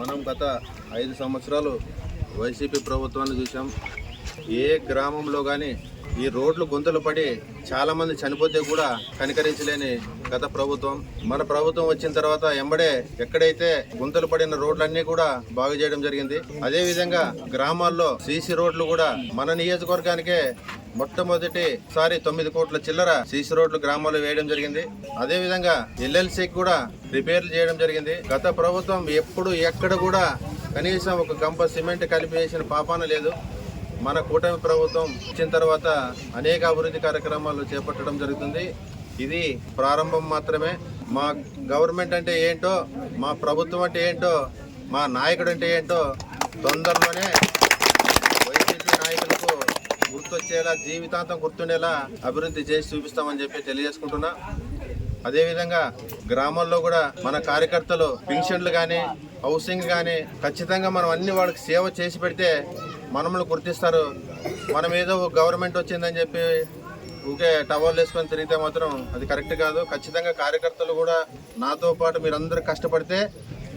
మనం గత 5 సంవత్సరాలు వైసీపీ ప్రభుత్వాన్ని చూసాం. ఏ గ్రామంలో కానీ ఈ రోడ్లు గుంతలు పడి చాలామంది చనిపోతే కూడా కనికరించలేని గత ప్రభుత్వం. మన ప్రభుత్వం వచ్చిన తర్వాత ఎంబడే ఎక్కడైతే గుంతలు పడిన రోడ్లన్నీ కూడా బాగు చేయడం జరిగింది. అదేవిధంగా గ్రామాల్లో సీసీ రోడ్లు కూడా మన నియోజకవర్గానికే మొట్టమొదటిసారి 9 కోట్ల చిల్లర సీసీ రోడ్లు గ్రామాల్లో వేయడం జరిగింది. అదేవిధంగా ఎల్ఎల్సీకి కూడా రిపేర్లు చేయడం జరిగింది. గత ప్రభుత్వం ఎప్పుడు ఎక్కడ కూడా కనీసం ఒక గంప సిమెంట్ కలిపి వేసిన పాపాన లేదు. మన కూటమి ప్రభుత్వం వచ్చిన తర్వాత అనేక అభివృద్ధి కార్యక్రమాలు చేపట్టడం జరుగుతుంది. ఇది ప్రారంభం మాత్రమే. మా గవర్నమెంట్ అంటే ఏంటో, మా ప్రభుత్వం అంటే ఏంటో, మా నాయకుడు అంటే ఏంటో తొందరలోనే వైసీపీ నాయకులకు గుర్తొచ్చేలా, జీవితాంతం గుర్తుండేలా అభివృద్ధి చేసి చూపిస్తామని చెప్పి తెలియజేసుకుంటున్నా. అదేవిధంగా గ్రామాల్లో కూడా మన కార్యకర్తలు పింఛన్లు కానీ హౌసింగ్ కానీ ఖచ్చితంగా మనం అన్ని వాళ్ళకి సేవ చేసి పెడితే మనల్ని గుర్తిస్తారు. మనం ఏదో గవర్నమెంట్ వచ్చిందని చెప్పి ఊకే టవర్లు వేసుకొని తిరిగితే మాత్రం అది కరెక్ట్ కాదు. ఖచ్చితంగా కార్యకర్తలు కూడా నాతో పాటు మీరందరూ కష్టపడితే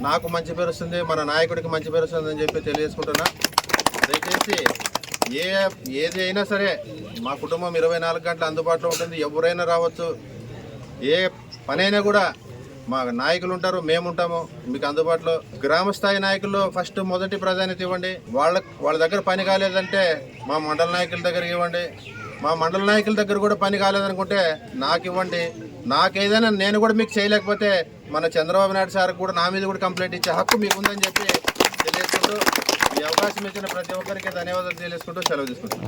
నాకు మంచి పేరు వస్తుంది, మన నాయకుడికి మంచి పేరు వస్తుంది అని చెప్పి తెలియజేసుకుంటున్నా. దయచేసి ఏది అయినా సరే మా కుటుంబం 24 గంటలు అందుబాటులో ఉంటుంది. ఎవరైనా రావచ్చు. ఏ పనైనా కూడా మా నాయకులు ఉంటారు, మేము ఉంటాము మీకు అందుబాటులో. గ్రామ స్థాయి నాయకులు ఫస్ట్ మొదటి ప్రాధాన్యత ఇవ్వండి. వాళ్ళ దగ్గర పని కాలేదంటే మా మండల నాయకుల దగ్గరికి ఇవ్వండి. మా మండల నాయకుల దగ్గర కూడా పని కాలేదనుకుంటే నాకు ఇవ్వండి. నాకేదైనా నేను కూడా మీకు చేయలేకపోతే మన చంద్రబాబు నాయుడు సార్ కూడా నా మీద కూడా కంప్లైంట్ ఇచ్చే హక్కు మీకు ఉందని చెప్పి తెలియజేసుకుంటూ ఈ అవకాశం ఇచ్చిన ప్రతి ఒక్కరికి ధన్యవాదాలు తెలియజేసుకుంటూ సెలవు తీసుకుంటాను.